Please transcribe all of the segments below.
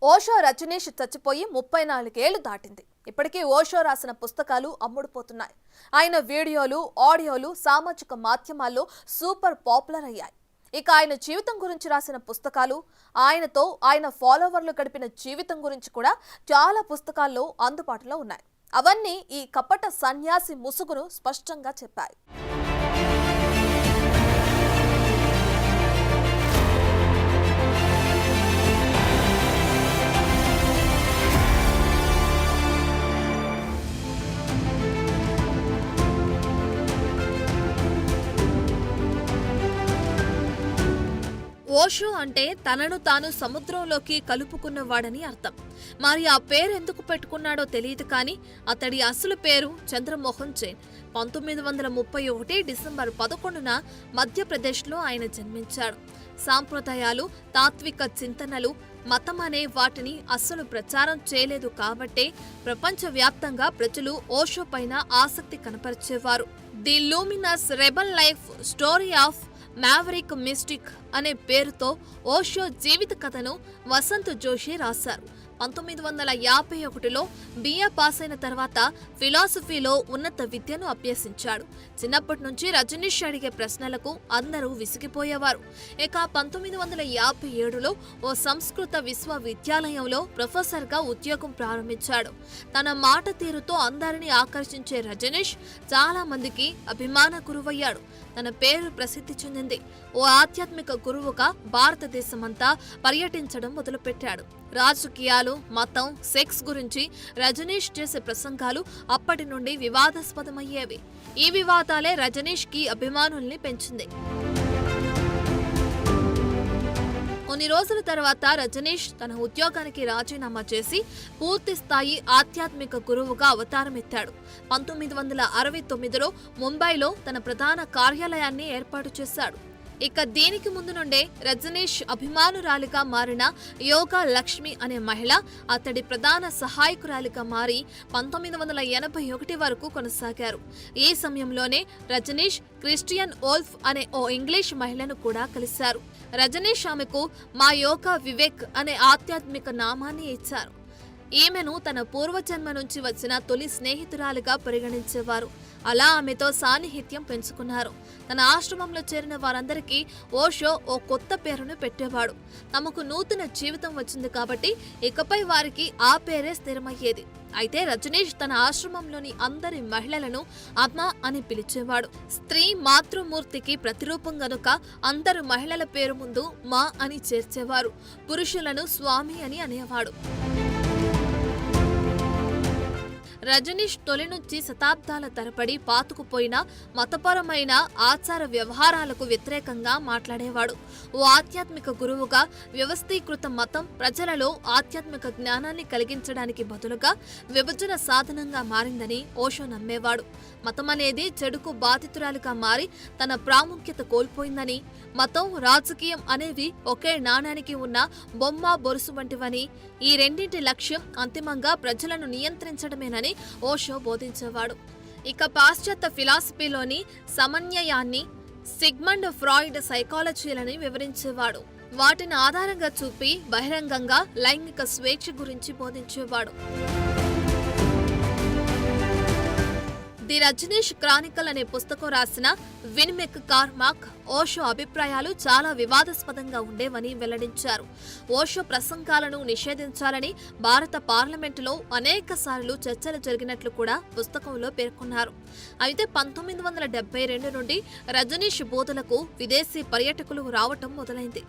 ఓషో రజనీష్ చచ్చిపోయి 34 ఏళ్లు దాటింది. ఇప్పటికీ ఓషో రాసిన పుస్తకాలు అమ్ముడుపోతున్నాయి. ఆయన వీడియోలు, ఆడియోలు సామాజిక మాధ్యమాల్లో సూపర్ పాపులర్ అయ్యాయి. ఇక ఆయన జీవితం గురించి రాసిన పుస్తకాలు, ఆయనతో ఆయన ఫాలోవర్లు గడిపిన జీవితం గురించి కూడా చాలా పుస్తకాల్లో అందుబాటులో ఉన్నాయి. అవన్నీ ఈ కపట సన్యాసి ముసుగును స్పష్టంగా చెప్పాయి. ఓషో అంటే తనను తాను సముద్రంలోకి కలుపుకున్నవాడని అర్థం. మరి ఆ పేరు ఎందుకు పెట్టుకున్నాడో తెలియదు కానీ అతడి అసలు పేరు చంద్రమోహన్ జైన్. 1931 డిసెంబర్ 11న మధ్యప్రదేశ్లో ఆయన జన్మించాడు. సాంప్రదాయాలు, తాత్విక చింతనలు, మతం అనే వాటిని అస్సలు ప్రచారం చేయలేదు కాబట్టే ప్రపంచవ్యాప్తంగా ప్రజలు ఓషో పైన ఆసక్తి కనపరిచేవారు. The luminous rebel life story of maverick mystic అనే పేరుతో ఓషో జీవిత కథను వసంత్ జోషి రాశారు. 1951లో బిఏ పాస్ అయిన తర్వాత ఫిలాసఫీలో ఉన్నత విద్యను అభ్యసించాడు. చిన్నప్పటి నుంచి రజనీష్ అడిగే ప్రశ్నలకు అందరూ విసిగిపోయేవారు. ఇక 1957లో ఓ సంస్కృత విశ్వవిద్యాలయంలో ప్రొఫెసర్గా ఉద్యోగం ప్రారంభించాడు. తన మాట తీరుతో అందరినీ ఆకర్షించే రజనీష్ చాలా మందికి అభిమాన గురువయ్యాడు. తన పేరు ప్రసిద్ధి చెందింది. ఓ ఆధ్యాత్మిక గురువుగా భారతదేశమంతా పర్యటించడం మొదలుపెట్టాడు. రాజకీయాలు, మతం, సెక్స్ గురించి రజనీష్ చేసే ప్రసంగాలు అప్పటి నుండి వివాదాస్పదమయ్యేవి. ఈ వివాదాలే రజనీష్ కి అభిమానుల్ని పెంచింది. కొన్ని రోజుల తర్వాత రజనీష్ తన ఉద్యోగానికి రాజీనామా చేసి పూర్తి స్థాయి ఆధ్యాత్మిక గురువుగా అవతారమెత్తాడు. 1969లో ముంబైలో తన ప్రధాన కార్యాలయాన్ని ఏర్పాటు చేశాడు. ఇక దీనికి ముందు నుండే రజనీష్ అభిమానురాలిగా మారిన యోగా లక్ష్మి అనే మహిళ అతడి ప్రధాన సహాయకురాలిగా మారి 1981 వరకు కొనసాగారు. ఈ సమయంలోనే రజనీష్ క్రిస్టియన్ ఓల్ఫ్ అనే ఓ ఇంగ్లీష్ మహిళను కూడా కలిశారు. రజనీష్ ఆమెకు మా యోగా వివేక్ అనే ఆధ్యాత్మిక నామాన్ని ఇచ్చారు. ఈమెను తన పూర్వజన్మ నుంచి వచ్చిన తొలి స్నేహితురాలిగా పరిగణించేవారు. అలా ఆమెతో సాన్నిహిత్యం పెంచుకున్నారు. తన ఆశ్రమంలో చేరిన వారందరికీ ఓషో ఓ కొత్త పేరును పెట్టేవాడు. తమకు నూతన జీవితం వచ్చింది కాబట్టి ఇకపై వారికి ఆ పేరే స్థిరమయ్యేది. అయితే రజనీష్ తన ఆశ్రమంలోని అందరి మహిళలను ఆత్మ అని పిలిచేవాడు. స్త్రీ మాతృమూర్తికి ప్రతిరూపం గనుక అందరు మహిళల పేరు ముందు మా అని చేర్చేవారు. పురుషులను స్వామి అని అనేవాడు. రజనీష్ తొలి నుంచి శతాబ్దాల తరబడి పాతుకుపోయిన మతపరమైన ఆచార వ్యవహారాలకు వ్యతిరేకంగా మాట్లాడేవాడు. ఓ ఆధ్యాత్మిక గురువుగా వ్యవస్థీకృత మతం ప్రజలలో ఆధ్యాత్మిక జ్ఞానాన్ని కలిగించడానికి బదులుగా విభజన సాధనంగా మారిందని ఓషో నమ్మేవాడు. మతం అనేది చెడుకు బాధితురాలిగా మారి తన ప్రాముఖ్యత కోల్పోయిందని, మతం, రాజకీయం అనేవి ఒకే నాణానికి ఉన్న బొమ్మ బొరుసు వంటివని, ఈ రెండింటి లక్ష్యం అంతిమంగా ప్రజలను నియంత్రించడమేనని ఓషో బోధించేవాడు. ఇక పాశ్చాత్య ఫిలాసఫీలోని సమన్వయాన్ని, సిగ్మండ్ ఫ్రాయిడ్ సైకాలజీలని వివరించేవాడు. వాటిని ఆధారంగా చూపి బహిరంగంగా లైంగిక స్వేచ్ఛ గురించి బోధించేవాడు. ది రజనీష్ క్రానికల్ అనే పుస్తకం రాసిన విన్మెక్ కార్మాక్ ఓషో అభిప్రాయాలు చాలా వివాదాస్పదంగా ఉండేవని వెల్లడించారు. ఓషో ప్రసంగాలను నిషేధించాలని భారత పార్లమెంటులో అనేక సార్లు చర్చలు జరిగినట్లు కూడా పుస్తకంలో పేర్కొన్నారు. అయితే 1972 నుండి రజనీష్ బోధలకు విదేశీ పర్యాటకులు రావటం మొదలైంది.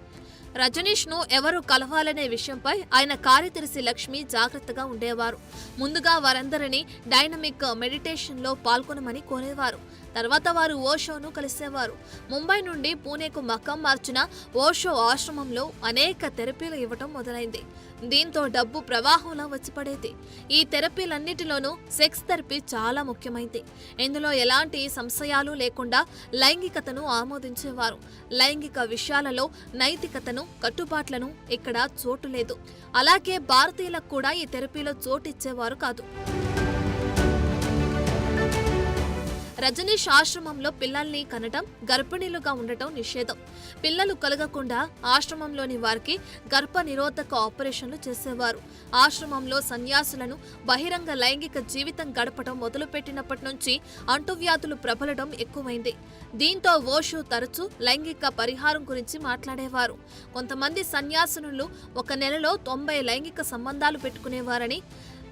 రజనీష్ ను ఎవరు కలవాలనే విషయంపై ఆయన కార్యదర్శి లక్ష్మి జాగ్రత్తగా ఉండేవారు. ముందుగా వారందరినీ డైనమిక్ మెడిటేషన్ లో పాల్గొనమని కోరేవారు. తర్వాత వారు ఓషోను కలిసేవారు. ముంబై నుండి పూణేకు మకాం మార్చిన ఓషో ఆశ్రమంలో అనేక థెరపీలు ఇవ్వటం మొదలైంది. దీంతో డబ్బు ప్రవాహంలా వచ్చిపడేది. ఈ థెరపీలన్నిటిలోనూ సెక్స్ థెరపీ చాలా ముఖ్యమైంది. ఇందులో ఎలాంటి సంశయాలు లేకుండా లైంగికతను ఆమోదించేవారు. లైంగిక విషయాలలో నైతికతను, కట్టుబాట్లను ఇక్కడ చోటు లేదు. అలాగే భారతీయులకు కూడా ఈ థెరపీలో చోటు ఇచ్చేవారు కాదు. రజనీష్ ఆశ్రమంలో పిల్లల్ని కనటం, గర్భిణీలుగా ఉండటం నిషేధం. పిల్లలు కలగకుండా ఆశ్రమంలోని వారికి గర్భ నిరోధక ఆపరేషన్లు చేసేవారు. ఆశ్రమంలో సన్యాసులను బహిరంగ లైంగిక జీవితం గడపడం మొదలుపెట్టినప్పటి నుంచి అంటువ్యాధులు ప్రబలడం ఎక్కువైంది. దీంతో ఓషో తరచూ లైంగిక పరిహారం గురించి మాట్లాడేవారు. కొంతమంది సన్యాసినులు ఒక నెలలో 90 లైంగిక సంబంధాలు పెట్టుకునేవారని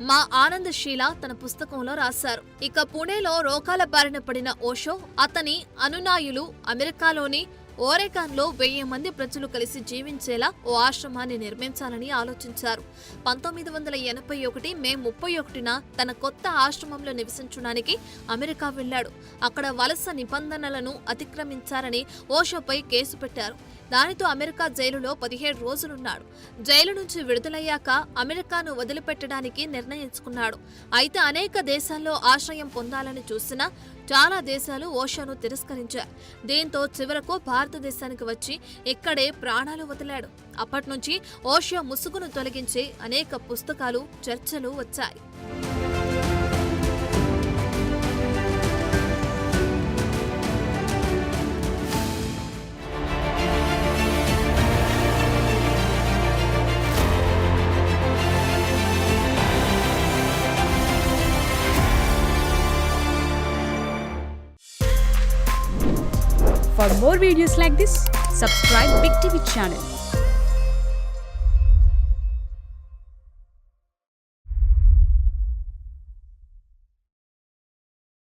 మా ఆనందశీల తన పుస్తకంలో రాశారు. ఇక పుణేలో రోగాల బారిన పడిన ఓషో, అతని అనునాయులు అమెరికాలోని ఓరెగాన్లో 1000 మంది ప్రజలు కలిసి జీవించేలా ఓ ఆశ్రమాన్ని నిర్మించాలని ఆలోచించారు. 1981 మే 31న తన కొత్త ఆశ్రమంలో నివసించడానికి అమెరికా వెళ్లాడు. అక్కడ వలస నిబంధనలను అతిక్రమించారని ఓషోపై కేసు పెట్టారు. దానితో అమెరికా జైలులో 17 రోజులున్నాడు. జైలు నుంచి విడుదలయ్యాక అమెరికాను వదిలిపెట్టడానికి నిర్ణయించుకున్నాడు. అయితే అనేక దేశాల్లో ఆశ్రయం పొందాలని చూసినా చాలా దేశాలు ఓషోను తిరస్కరించాయి. దీంతో చివరకు భారతదేశానికి వచ్చి ఇక్కడే ప్రాణాలు వదిలాడు. అప్పట్నుంచి ఓషో ముసుగును తొలగించే అనేక పుస్తకాలు, చర్చలు వచ్చాయి. For more videos like this, subscribe Big TV channel.